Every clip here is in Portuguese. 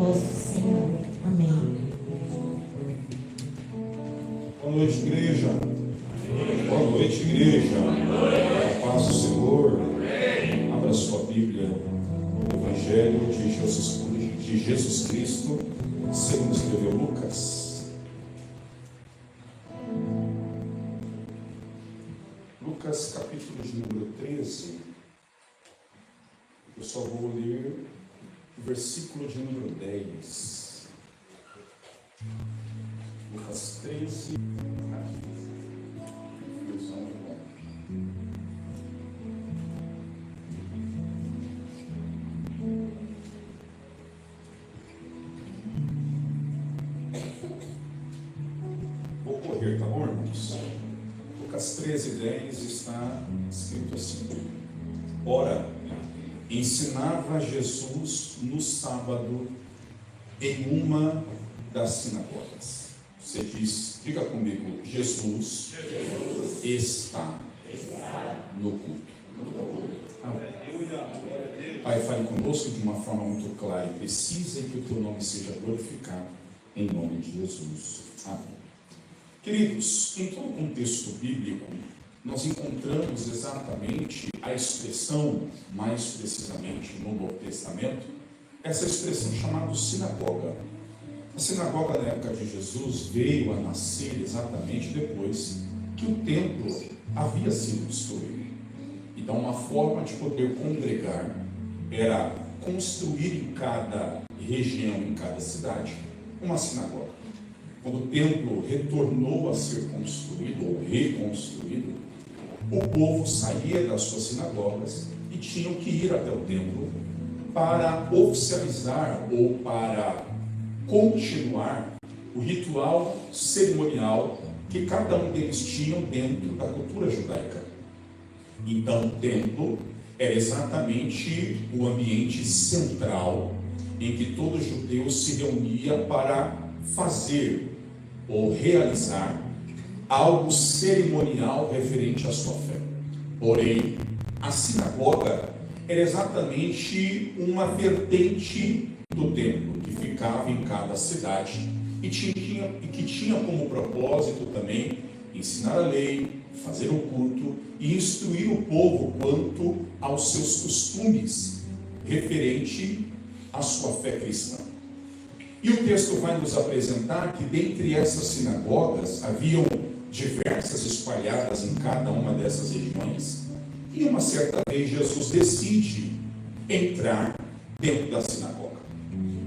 nosso Senhor. Amém. Boa noite, igreja. Boa noite, igreja. A paz do Senhor. Abra sua Bíblia no Evangelho de Jesus Cristo, segundo escreveu Lucas. Lucas, capítulo de número 13. Eu só vou ler o versículo de número 10. Lucas 13. Vou correr, tá bom, irmãos? Lucas 13, 10 está escrito assim: Ora, ensinava Jesus no sábado em uma das sinagogas. Você diga comigo, Jesus está no culto. Pai, fale conosco de uma forma muito clara e precisa, e que o teu nome seja glorificado em nome de Jesus. Amém. Queridos, em todo o contexto bíblico, nós encontramos exatamente a expressão, mais precisamente no Novo Testamento, essa expressão chamada sinagoga. A sinagoga na época de Jesus veio a nascer exatamente depois que o templo havia sido destruído. Então, uma forma de poder congregar era construir em cada região, em cada cidade, uma sinagoga. Quando o templo retornou a ser construído ou reconstruído, o povo saía das suas sinagogas e tinham que ir até o templo para oficializar ou para continuar o ritual cerimonial que cada um deles tinha dentro da cultura judaica. Então, o templo era exatamente o ambiente central em que todo judeu se reunia para fazer ou realizar algo cerimonial referente à sua fé. Porém, a sinagoga era exatamente uma vertente do templo que ficava em cada cidade e que tinha como propósito também ensinar a lei, fazer o culto e instruir o povo quanto aos seus costumes referente à sua fé cristã. E o texto vai nos apresentar que dentre essas sinagogas haviam diversas espalhadas em cada uma dessas regiões, e uma certa vez Jesus decide entrar dentro da sinagoga.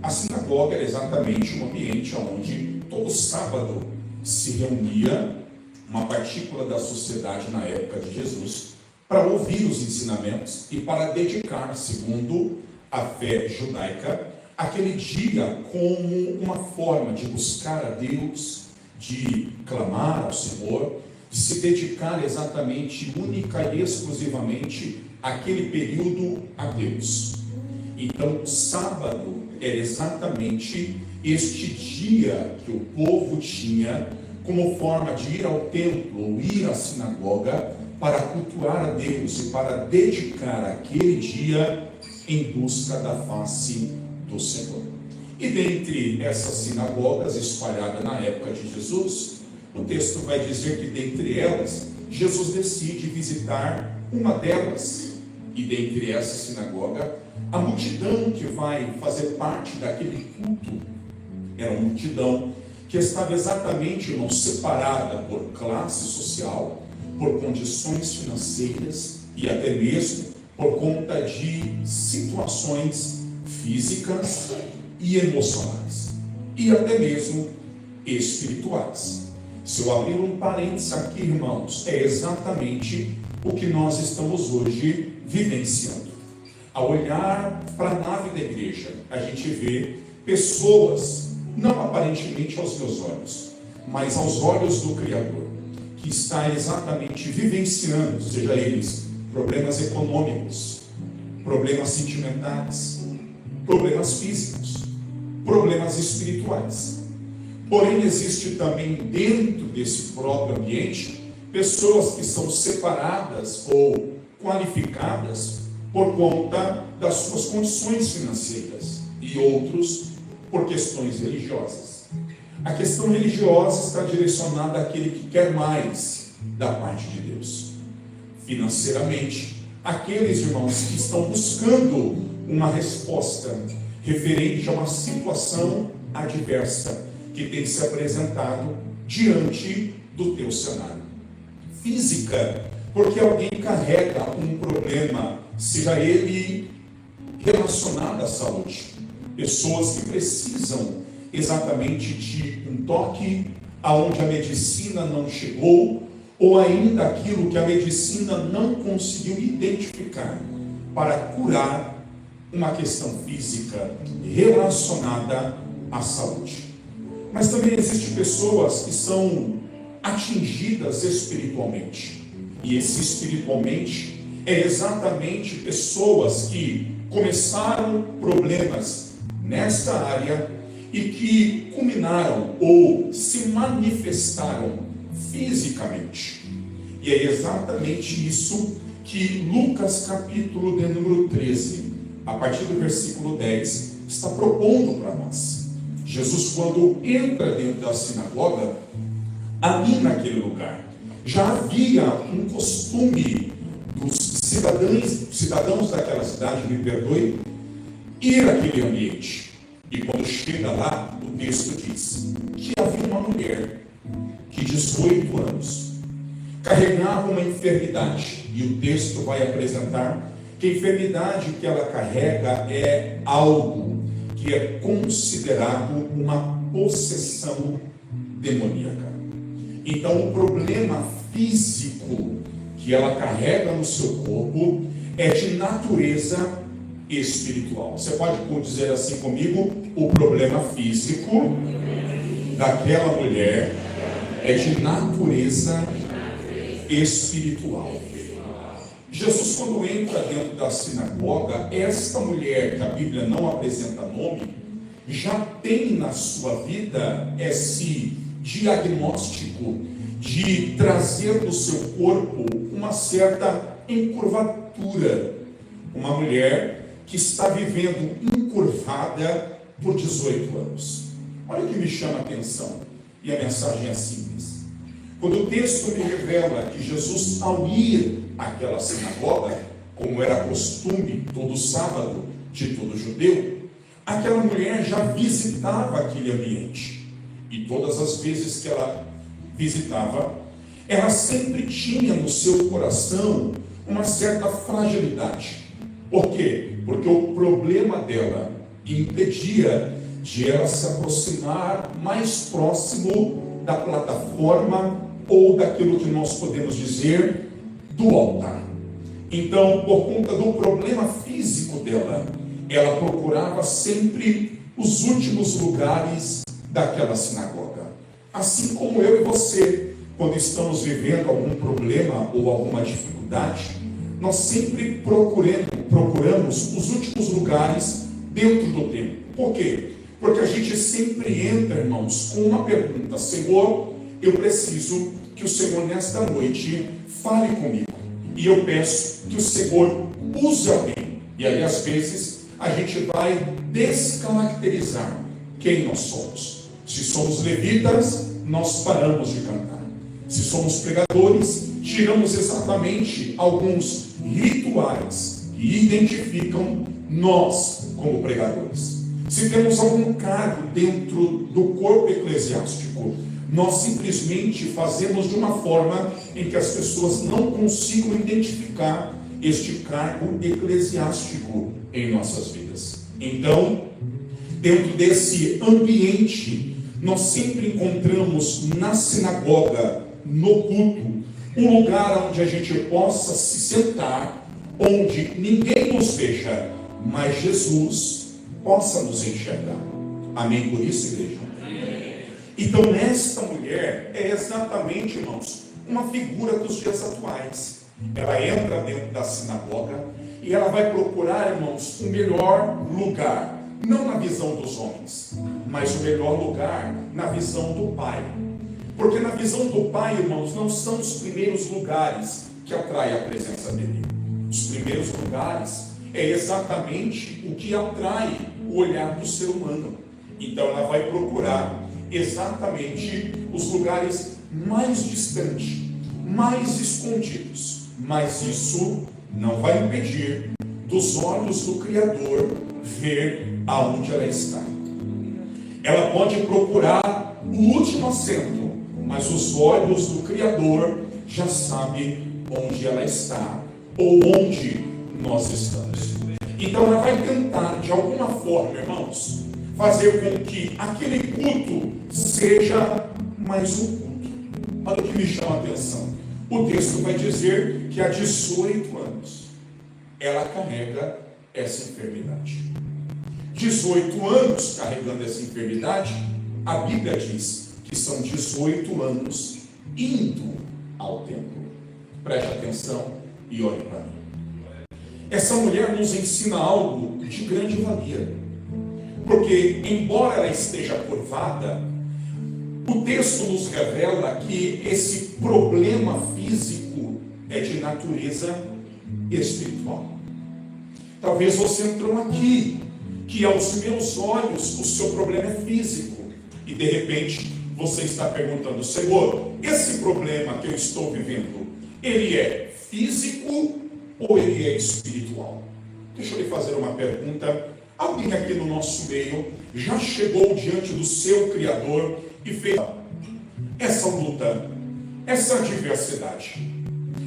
A sinagoga era exatamente um ambiente onde todo sábado se reunia uma partícula da sociedade na época de Jesus para ouvir os ensinamentos e para dedicar, segundo a fé judaica, aquele dia como uma forma de buscar a Deus, de clamar ao Senhor, de se dedicar exatamente, única e exclusivamente, àquele período a Deus. Então, sábado era exatamente este dia que o povo tinha como forma de ir ao templo ou ir à sinagoga para cultuar a Deus e para dedicar aquele dia em busca da face do Senhor. E dentre essas sinagogas espalhadas na época de Jesus, o texto vai dizer que dentre elas, Jesus decide visitar uma delas. E dentre essa sinagoga, a multidão que vai fazer parte daquele culto era uma multidão que estava exatamente, irmão, separada por classe social, por condições financeiras e até mesmo por conta de situações físicas e emocionais, e até mesmo espirituais. Se eu abrir um parênteses aqui, irmãos, é exatamente o que nós estamos hoje vivenciando. Ao olhar para a nave da igreja, a gente vê pessoas, não aparentemente aos meus olhos, mas aos olhos do Criador, que está exatamente vivenciando, seja eles problemas econômicos, problemas sentimentais, problemas físicos, problemas espirituais. Porém, existe também dentro desse próprio ambiente pessoas que são separadas ou qualificadas por conta das suas condições financeiras, e outros por questões religiosas. A questão religiosa está direcionada àquele que quer mais da parte de Deus. Financeiramente, aqueles irmãos que estão buscando uma resposta referente a uma situação adversa que tem se apresentado diante do teu cenário. Física, porque alguém carrega um problema, seja ele relacionado à saúde. Pessoas que precisam exatamente de um toque aonde a medicina não chegou, ou ainda aquilo que a medicina não conseguiu identificar para curar uma questão física relacionada à saúde. Mas também existem pessoas que são atingidas espiritualmente. E esse espiritualmente é exatamente pessoas que começaram problemas nesta área e que culminaram ou se manifestaram fisicamente. E é exatamente isso que Lucas capítulo de número 13, a partir do versículo 10, está propondo para nós. Jesus, quando entra dentro da sinagoga, ali naquele lugar, já havia um costume dos cidadãos daquela cidade, me perdoe, ir àquele ambiente. E quando chega lá, o texto diz que havia uma mulher que 18 anos carregava uma enfermidade. E o texto vai apresentar que a enfermidade que ela carrega é algo que é considerado uma possessão demoníaca. Então, o problema físico que ela carrega no seu corpo é de natureza espiritual. Você pode dizer assim comigo: o problema físico daquela mulher é de natureza espiritual. Jesus, quando entra dentro da sinagoga, esta mulher, que a Bíblia não apresenta nome, já tem na sua vida esse diagnóstico de trazer no seu corpo uma certa encurvatura. Uma mulher que está vivendo encurvada por 18 anos. Olha o que me chama a atenção, e a mensagem é simples. Quando o texto me revela que Jesus, ao ir àquela sinagoga, como era costume todo sábado de todo judeu, aquela mulher já visitava aquele ambiente. E todas as vezes que ela visitava, ela sempre tinha no seu coração uma certa fragilidade. Por quê? Porque o problema dela impedia de ela se aproximar mais próximo da plataforma ou daquilo que nós podemos dizer do altar. Então, por conta do problema físico dela, ela procurava sempre os últimos lugares daquela sinagoga. Assim como eu e você, quando estamos vivendo algum problema ou alguma dificuldade, nós sempre procuramos os últimos lugares dentro do templo. Por quê? Porque a gente sempre entra, irmãos, com uma pergunta: Senhor, eu preciso que o Senhor nesta noite fale comigo. E eu peço que o Senhor use alguém. E aí, às vezes, a gente vai descaracterizar quem nós somos. Se somos levitas, nós paramos de cantar. Se somos pregadores, tiramos exatamente alguns rituais que identificam nós como pregadores. Se temos algum cargo dentro do corpo eclesiástico, nós simplesmente fazemos de uma forma em que as pessoas não consigam identificar este cargo eclesiástico em nossas vidas. Então, dentro desse ambiente, nós sempre encontramos na sinagoga, no culto, um lugar onde a gente possa se sentar, onde ninguém nos veja, mas Jesus possa nos enxergar. Amém por isso, igreja? Amém. Então, esta mulher é exatamente, irmãos, uma figura dos dias atuais. Ela entra dentro da sinagoga e ela vai procurar, irmãos, o melhor lugar, não na visão dos homens, mas o melhor lugar na visão do Pai. Porque na visão do Pai, irmãos, não são os primeiros lugares que atraem a presença dele. Os primeiros lugares é exatamente o que atrai o olhar do ser humano. Então ela vai procurar exatamente os lugares mais distantes, mais escondidos. Mas isso não vai impedir dos olhos do Criador ver aonde ela está. Ela pode procurar o último assento, mas os olhos do Criador já sabem onde ela está ou onde nós estamos. Então ela vai tentar, de alguma forma, irmãos, fazer com que aquele culto seja mais um culto. Olha o que me chama a atenção. O texto vai dizer que há 18 anos ela carrega essa enfermidade. 18 anos carregando essa enfermidade, a Bíblia diz que são 18 anos indo ao templo. Preste atenção e olhe para mim. Essa mulher nos ensina algo de grande valia. Porque, embora ela esteja curvada, o texto nos revela que esse problema físico é de natureza espiritual. Talvez você entrou aqui, que aos meus olhos o seu problema é físico, e de repente você está perguntando: Senhor, esse problema que eu estou vivendo, ele é físico ou ele é espiritual? Deixa eu lhe fazer uma pergunta. Alguém aqui no nosso meio já chegou diante do seu Criador e fez essa luta, essa adversidade?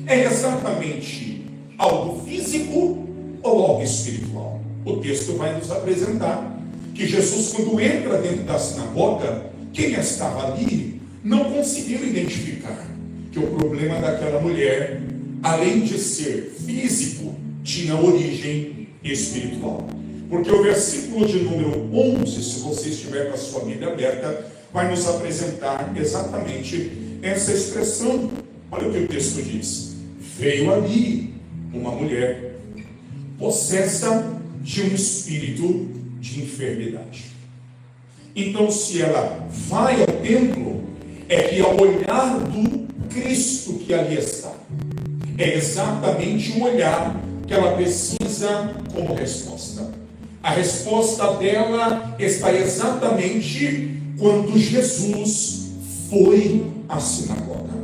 É exatamente algo físico ou algo espiritual? O texto vai nos apresentar que Jesus, quando entra dentro da sinagoga, quem estava ali não conseguiu identificar que o problema daquela mulher, além de ser físico, tinha origem espiritual. Porque o versículo de número 11, se você estiver com a sua Bíblia aberta, vai nos apresentar exatamente essa expressão. Olha o que o texto diz: veio ali uma mulher possessa de um espírito de enfermidade. Então, se ela vai ao templo, é que ao olhar do Cristo que ali está, é exatamente um olhar que ela precisa como resposta. A resposta dela está exatamente quando Jesus foi à sinagoga.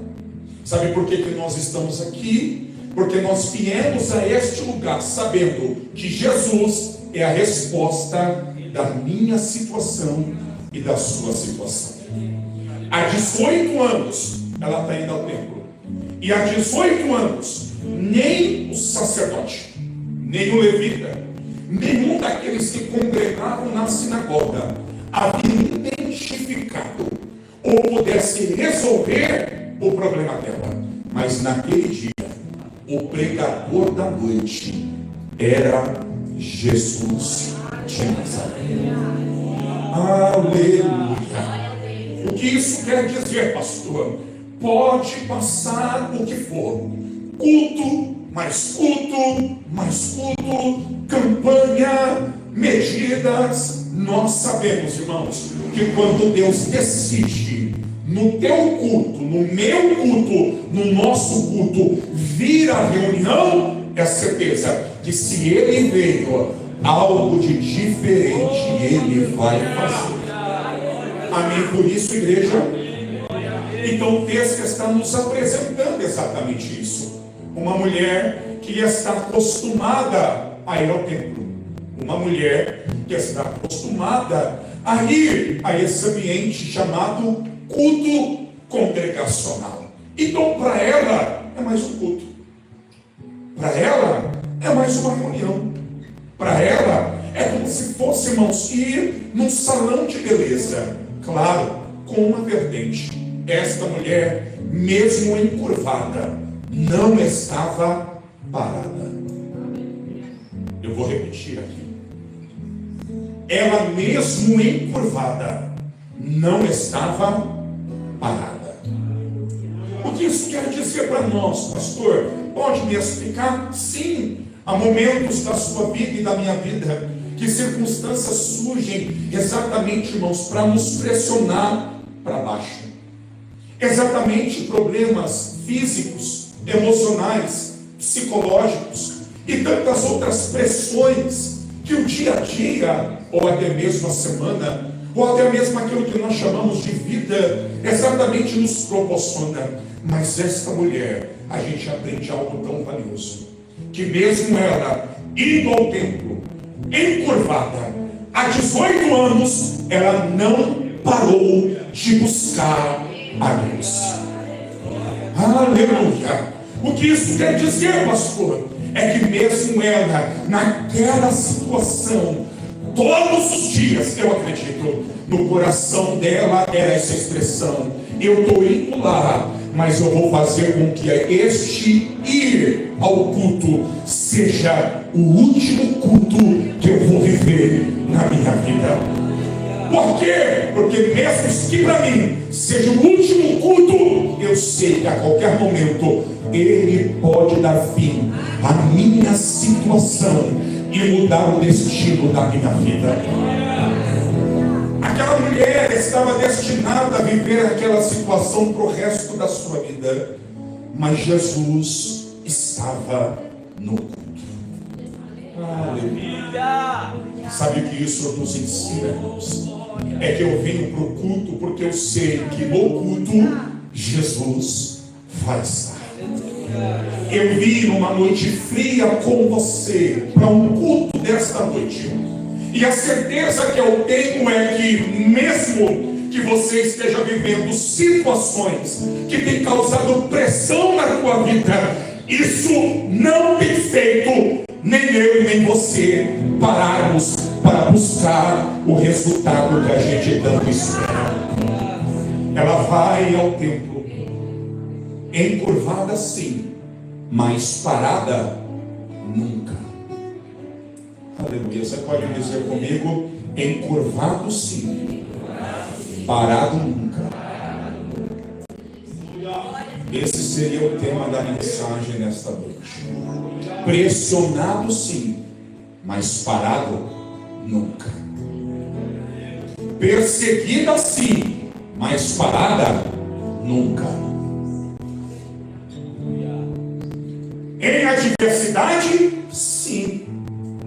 Sabe por que nós estamos aqui? Porque nós viemos a este lugar sabendo que Jesus é a resposta da minha situação e da sua situação. Há 18 anos ela está indo ao templo. E há 18 anos, nem o sacerdote, nem o levita, nenhum daqueles que congregavam na sinagoga havia identificado ou pudesse resolver o problema dela. Mas naquele dia, o pregador da noite era Jesus de Nazaré. Aleluia! O que isso quer dizer, pastor? Pode passar o que for, culto, mais culto, mais culto, campanha, medidas. Nós sabemos, irmãos, que quando Deus decide no teu culto, no meu culto, no nosso culto, vir a reunião, é certeza que se Ele veio, algo de diferente Ele vai fazer. Amém? Por isso, igreja, então o texto está nos apresentando exatamente isso. Uma mulher que está acostumada a ir ao templo. Uma mulher que está acostumada a ir a esse ambiente chamado culto congregacional. Então, para ela, é mais um culto. Para ela, é mais uma reunião. Para ela, é como se fosse, irmãos, ir num salão de beleza. Claro, com uma vertente. Esta mulher, mesmo encurvada, não estava parada. Eu vou repetir aqui. Ela, mesmo encurvada, não estava parada. O que isso quer dizer para nós, pastor? Pode me explicar? Sim. Há momentos da sua vida e da minha vida que circunstâncias surgem exatamente, irmãos, para nos pressionar para baixo. Exatamente problemas físicos, emocionais, psicológicos e tantas outras pressões que o dia a dia, ou até mesmo a semana, ou até mesmo aquilo que nós chamamos de vida, exatamente nos proporciona. Mas esta mulher, a gente aprende algo tão valioso, que mesmo ela indo ao templo, encurvada, há 18 anos, ela não parou de buscar a Deus. Aleluia! O que isso quer dizer, pastor? É que mesmo ela, naquela situação, todos os dias, eu acredito, no coração dela era essa expressão: eu estou indo lá, mas eu vou fazer com que este ir ao culto seja o último culto que eu vou viver na minha vida. Por quê? Porque mesmo que para mim seja o último culto, eu sei que a qualquer momento Ele pode dar fim à minha situação e mudar o destino da minha vida. Aquela mulher estava destinada a viver aquela situação para o resto da sua vida, mas Jesus estava no culto. Aleluia! Sabe o que isso nos ensina, irmãos? É que eu venho para o culto porque eu sei que no culto Jesus vai estar. Eu vim numa noite fria com você para um culto desta noite, e a certeza que eu tenho é que mesmo que você esteja vivendo situações que têm causado pressão na tua vida, isso não tem feito nem eu e nem você pararmos para buscar o resultado que a gente tanto espera. Ela vai ao templo, encurvada sim, mas parada nunca. Aleluia. Você pode dizer comigo: encurvado sim, parado nunca. Esse seria o tema da mensagem nesta noite. Pressionado sim, mas parado nunca. Perseguida sim, mas parada nunca. Em adversidade sim,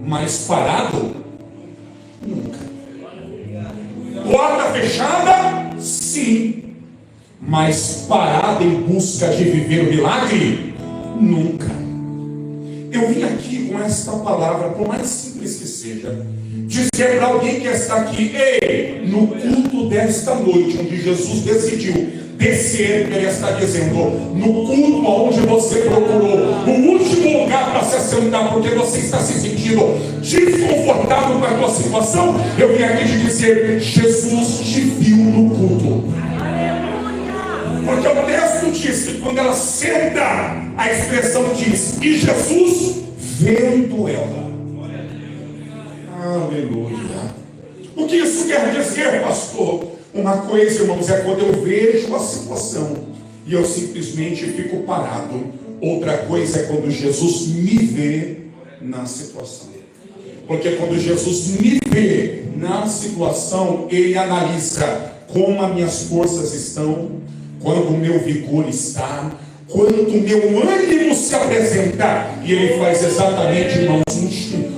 mas parado nunca. Porta fechada sim, mas parada em busca de viver o milagre nunca. Eu vim aqui com esta palavra, por mais simples que seja, dizer para alguém que está aqui: ei, no culto desta noite, onde Jesus decidiu descer, ele está dizendo, no culto onde você procurou o último lugar para se assentar, porque você está se sentindo desconfortável com a tua situação, eu vim aqui te dizer: Jesus te viu no culto. Porque o texto diz que quando ela senta, a expressão diz: e Jesus vendo ela. Aleluia. O que isso quer dizer, pastor? Uma coisa, irmãos, é quando eu vejo a situação e eu simplesmente fico parado. Outra coisa é quando Jesus me vê na situação. Porque quando Jesus me vê na situação, Ele analisa como as minhas forças estão, quando o meu vigor está, quando o meu ânimo se apresenta, e Ele faz exatamente, irmãos,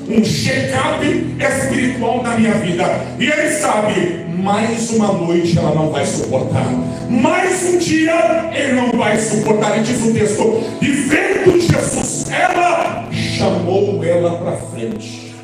um check-up espiritual na minha vida, e Ele sabe: mais uma noite ela não vai suportar, mais um dia ele não vai suportar. E diz o texto: e vendo Jesus, ela chamou ela para frente.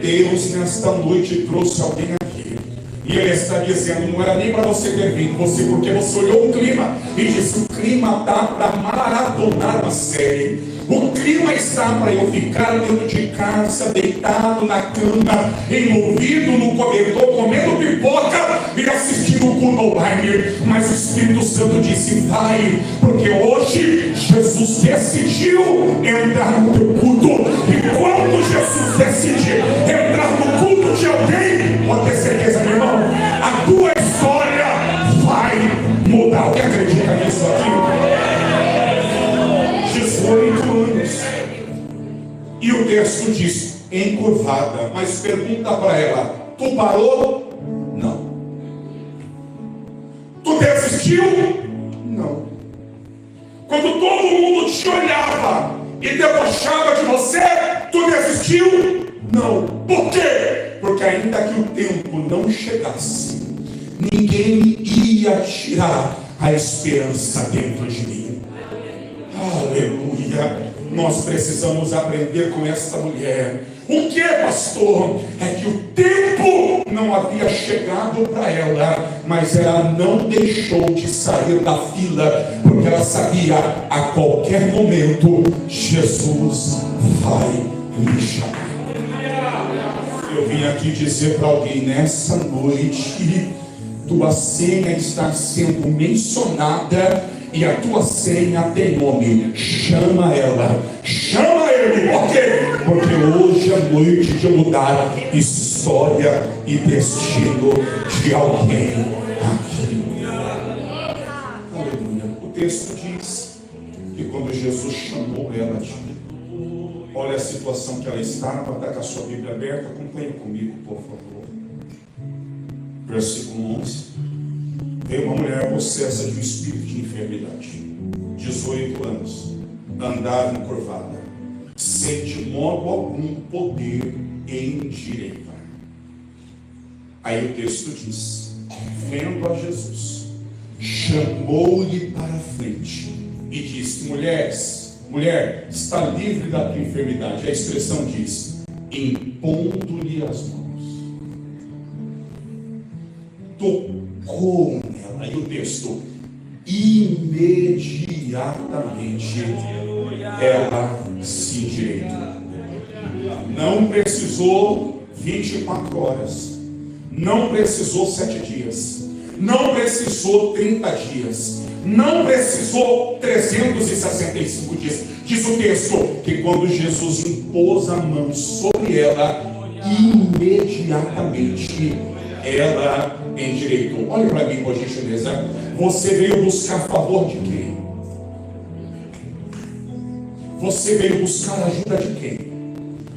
Deus nesta noite trouxe alguém aqui, e Ele está dizendo: não era nem para você ter vindo, porque você olhou o clima e disse: o clima está para maratonar uma série. O clima está para eu ficar dentro de casa, deitado na cama, envolvido no cobertor, comendo pipoca e assistindo o culto online. Mas o Espírito Santo disse: vai, porque hoje Jesus decidiu entrar no teu culto. E quando Jesus decide entrar no culto de alguém, pode ter certeza, meu irmão, a tua história vai mudar. Alguém acredita nisso aqui? 18 anos. E o texto diz: encurvada. Mas pergunta para ela: tu parou? Não. Tu desistiu? Não. Quando todo mundo te olhava e debochava de você, tu desistiu? Não. Por quê? Porque porque ainda que o tempo não chegasse, ninguém ia tirar a esperança dentro de mim. Aleluia! Nós precisamos aprender com esta mulher. O que, pastor? É que o tempo não havia chegado para ela, mas ela não deixou de sair da fila, porque ela sabia, a qualquer momento Jesus vai me chamar. Eu vim aqui dizer para alguém nessa noite: tua senha está sendo mencionada e a tua senha tem nome. Chama ela, chama ele. Por quê? Porque hoje é noite de mudar história e destino de alguém aqui. Aleluia. O texto diz que quando Jesus chamou ela, olha a situação que ela estava. Está com a sua Bíblia aberta, acompanhe comigo, por favor. Versículo 11. Veio uma mulher possessa de um espírito de enfermidade, 18 anos, andava encurvada, sem de modo algum poder endireitar. Aí o texto diz: vendo a Jesus, chamou-lhe para a frente e disse: mulher, está livre da tua enfermidade. A expressão diz: impondo-lhe as mãos, tocou nela. Aí o texto: imediatamente ela se endireitou. Não precisou 24 horas, não precisou 7 dias, não precisou 30 dias, não precisou 365 dias. Diz o texto que quando Jesus impôs a mão sobre ela, imediatamente ela endireitou. Olha para mim, por gentileza. Você veio buscar favor de quem? Você veio buscar ajuda de quem?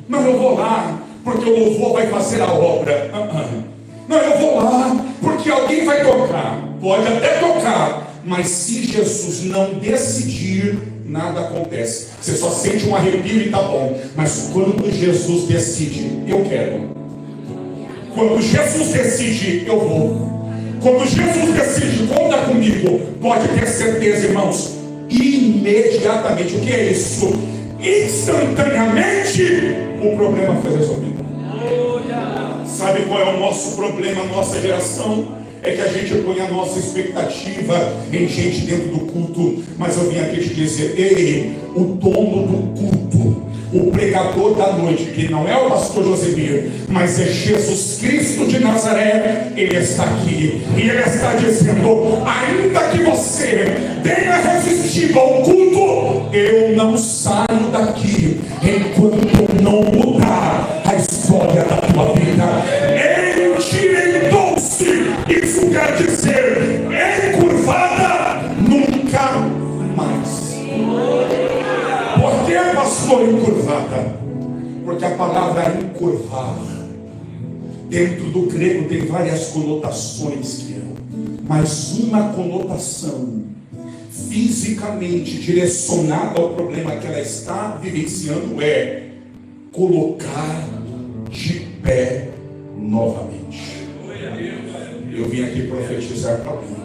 Não, eu vou lá porque o louvor vai fazer a obra. Não, eu vou lá porque alguém vai tocar. Pode até tocar, mas se Jesus não decidir, nada acontece. Você só sente um arrepio e tá bom. Mas quando Jesus decide, eu quero. Quando Jesus decide, eu vou. Quando Jesus decide, conta comigo. Pode ter certeza, irmãos. Imediatamente. O que é isso? Instantaneamente o problema foi resolvido. Sabe qual é o nosso problema, a nossa geração? É que a gente põe a nossa expectativa em gente dentro do culto. Mas eu vim aqui te dizer: ei, o dono do culto, o pregador da noite, que não é o pastor Josemir, mas é Jesus Cristo de Nazaré, ele está aqui e ele está dizendo: ainda que você tenha resistido ao culto, eu não saio daqui enquanto não mudar a história da tua vida. Endireitou-se, isso quer dizer encurvada, nunca mais. Por que, pastor, encurvada? Porque a palavra encurvar dentro do grego tem várias conotações, mas uma conotação fisicamente direcionada ao problema que ela está vivenciando é colocar de pé novamente. Eu vim aqui profetizar para mim.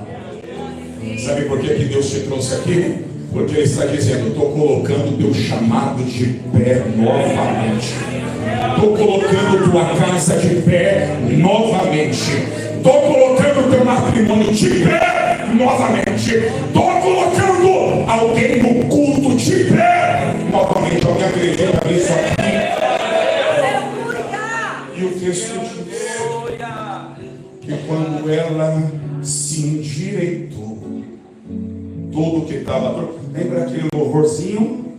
Sabe por que Deus te trouxe aqui? Porque Ele está dizendo: estou colocando o teu chamado de pé novamente. Estou colocando tua casa de pé novamente. Estou colocando o teu matrimônio de pé novamente. Estou colocando alguém no culto de pé novamente. Alguém acredita nisso aqui? E o texto diz que quando ela se endireitou, tudo que estava... Lembra aquele louvorzinho?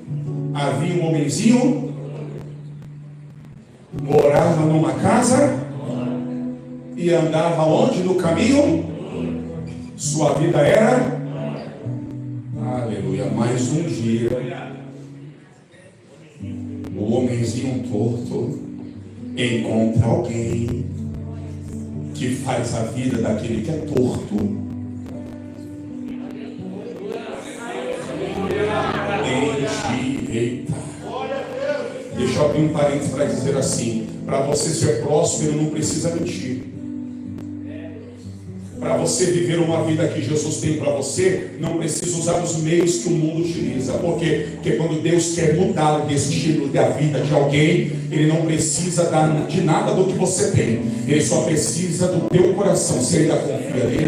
Havia um homenzinho, morava numa casa e andava onde? No caminho. Sua vida era... Aleluia. Mais um dia, o homenzinho torto encontra alguém que faz a vida daquele que é torto endireitar. Deixa eu abrir um parênteses para dizer assim: Para você ser próspero, não precisa mentir. Para você viver uma vida que Jesus tem para você, não precisa usar os meios que o mundo utiliza. Por quê? Porque quando Deus quer mudar o destino da vida de alguém, Ele não precisa de nada do que você tem. Ele só precisa do teu coração. Você ainda confia nele?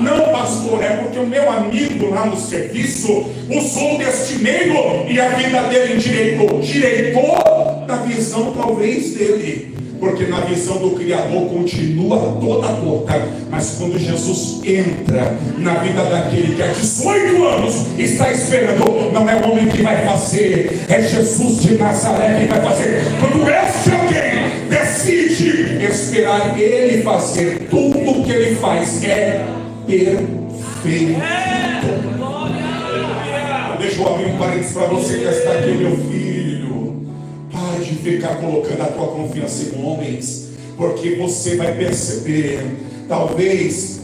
Não, pastor, é porque o meu amigo lá no serviço usou deste meio e a vida dele endireitou. Direitou na visão talvez dele. Porque na visão do Criador continua toda torta. Mas quando Jesus entra na vida daquele que há 18 anos está esperando, não é o homem que vai fazer, é Jesus de Nazaré que vai fazer. Quando este alguém decide esperar ele fazer, tudo o que ele faz é perfeito. Deixa eu abrir um parênteses para você que está aqui, meu filho. Pare de ficar colocando a tua confiança em homens, porque você vai perceber, talvez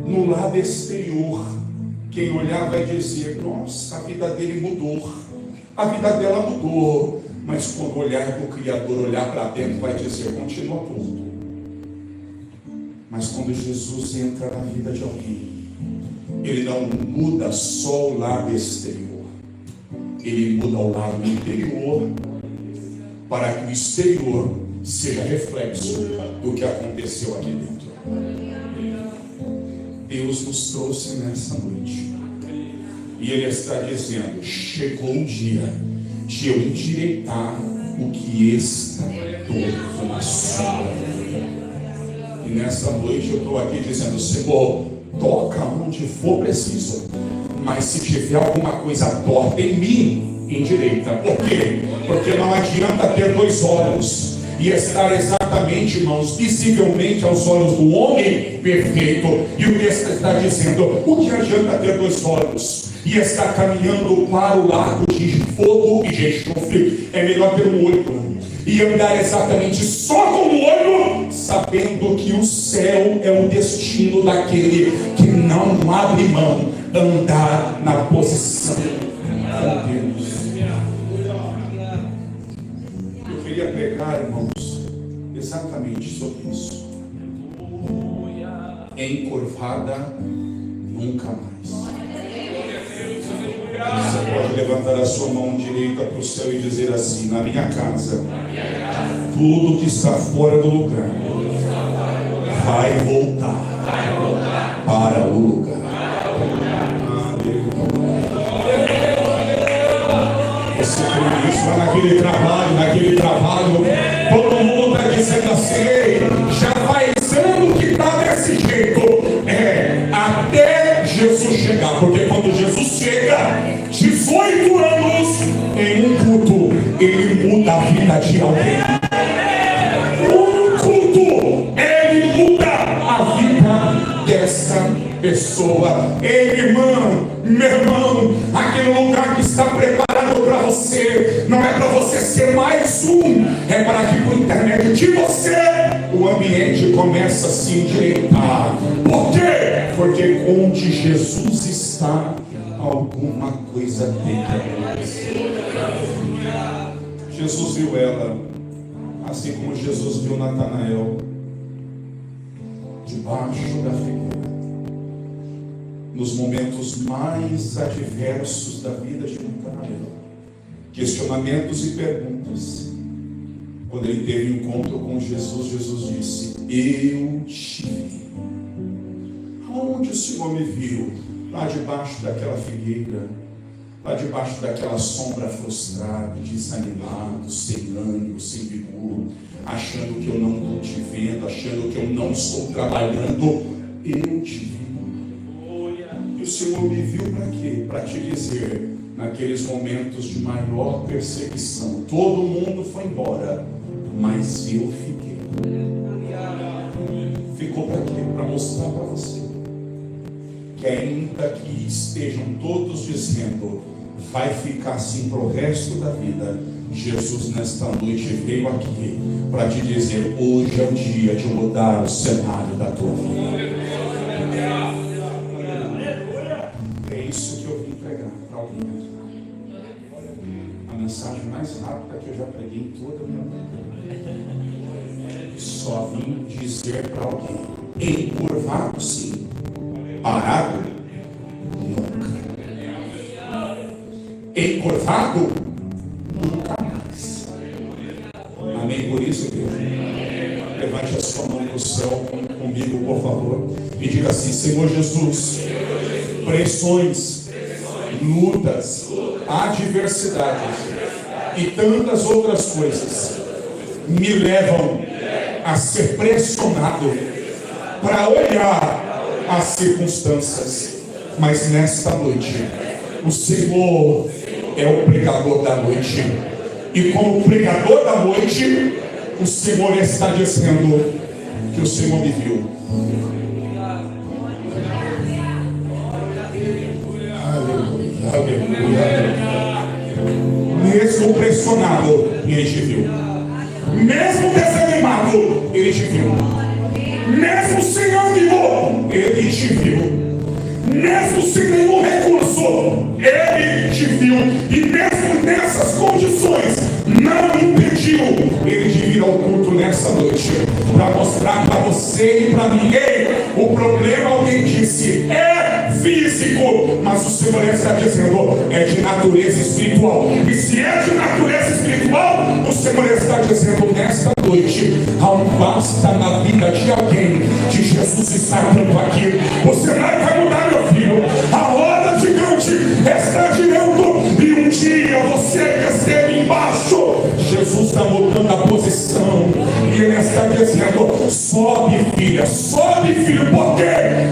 no lado exterior, quem olhar vai dizer: nossa, a vida dele mudou, a vida dela mudou. Mas quando olhar para o Criador, olhar para dentro, vai dizer: continua torto. Mas quando Jesus entra na vida de alguém, Ele não muda só o lado exterior, Ele muda o lado interior, para que o exterior seja reflexo do que aconteceu aqui dentro. Deus nos trouxe nessa noite, e Ele está dizendo: chegou o dia de eu endireitar o que está torto na sua vida. E nessa noite eu estou aqui dizendo: Senhor, toca onde for preciso, mas se tiver alguma coisa torta em mim, endireita. Por quê? Porque não adianta ter dois olhos e estar exatamente, irmãos, visivelmente aos olhos do homem perfeito. E o texto está dizendo: o que adianta ter dois olhos e estar caminhando para o lado de fogo e de enxofre? É melhor ter um olho e andar exatamente só com o olho, sabendo que o céu é o destino daquele que não abre mão, andar na posição com Deus. Eu queria pregar, irmãos, exatamente sobre isso. Encurvada nunca mais. Você pode levantar a sua mão direita para o céu e dizer assim: na minha casa, tudo que está fora do lugar vai voltar para o lugar. Você crê nisso? Vai naquele trabalho, todo mundo está dizendo assim: já faz ano que está desse jeito. Até Jesus chegar, porque quando Jesus chega, 18 anos em um culto, ele muda a vida de alguém. Um culto, ele muda a vida dessa pessoa. Ei, irmão, meu irmão, aquele lugar que está preparado para você, não é para você ser mais um, é para que por intermédio de você o ambiente começa a se endireitar. Por quê? Porque onde Jesus está, alguma coisa tem que acontecer. Jesus viu ela, assim como Jesus viu Natanael, debaixo da figueira, nos momentos mais adversos da vida de Natanael, questionamentos e perguntas. Quando ele teve um encontro com Jesus, Jesus disse: eu te vi. Aonde o Senhor me viu? Lá debaixo daquela figueira, lá debaixo daquela sombra frustrada, desanimado, sem ânimo, sem vigor, achando que eu não estou te vendo, achando que eu não estou trabalhando. Eu te vi. E o Senhor me viu para quê? Para te dizer, naqueles momentos de maior perseguição, todo mundo foi embora, mas eu fiquei. Ficou para quê? Para mostrar para você que ainda que estejam todos dizendo vai ficar assim para o resto da vida, Jesus nesta noite veio aqui para te dizer: hoje é o dia de mudar o cenário da tua vida. É isso que eu vim pregar para alguém. A mensagem mensagem mais rápida que eu já preguei em toda a minha vida. Só vim dizer para alguém: encurvado sim, parado nunca. Encurvado nunca mais. Amém? Por isso, igreja, levante a sua mão no céu comigo, por favor, e diga assim: Senhor Jesus, pressões, lutas, adversidades e tantas outras coisas me levam a ser pressionado para olhar as circunstâncias, mas nesta noite o Senhor é o pregador da noite, e como pregador da noite o Senhor está dizendo que o Senhor me viu. Aleluia. Mesmo pressionado, Ele te viu. Mesmo desanimado, Ele te viu. Mesmo sem ânimo, Ele te viu. Mesmo sem nenhum recurso, Ele te viu. E mesmo nessas condições, não impediu Ele de vir ao culto nessa noite, para mostrar para você e para ninguém: o problema, alguém disse, é físico, mas o Senhor está dizendo, é de natureza espiritual. E se é de natureza espiritual, o Senhor está dizendo nesta noite: há um basta na vida de alguém que Jesus está dando aqui. O cenário vai mudar, meu filho. A roda gigante está girando, e um dia você esteve embaixo. Jesus está mudando a posição, e Ele está dizendo: sobe, filha, sobe, filho. Por quê?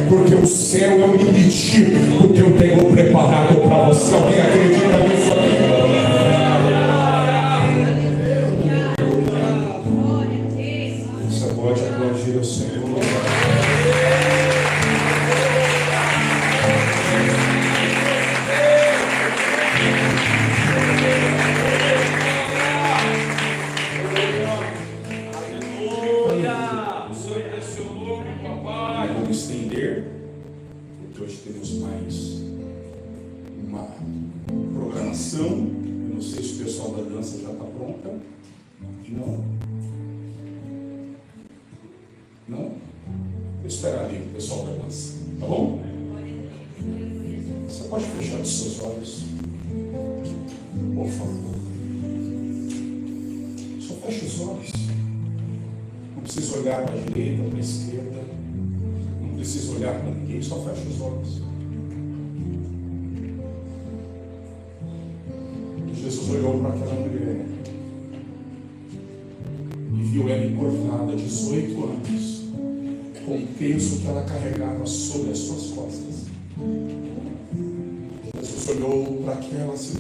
Porque o céu é o limite do que eu tenho preparado para você. Alguém acredita nisso aqui? Você pode aplaudir o Senhor. Estender, porque hoje temos mais uma programação. Eu não sei se o pessoal da dança já está pronta. Não? Vou esperar ali o pessoal da dança, tá bom? Você pode fechar os seus olhos, por favor. Só feche os olhos. Não precisa olhar para a direita, para a esquerda. Não precisa olhar para ninguém, só fecha os olhos. Jesus olhou para aquela mulher e viu ela encurvada, 18 anos, com o peso que ela carregava sobre as suas costas. Jesus olhou para aquela situação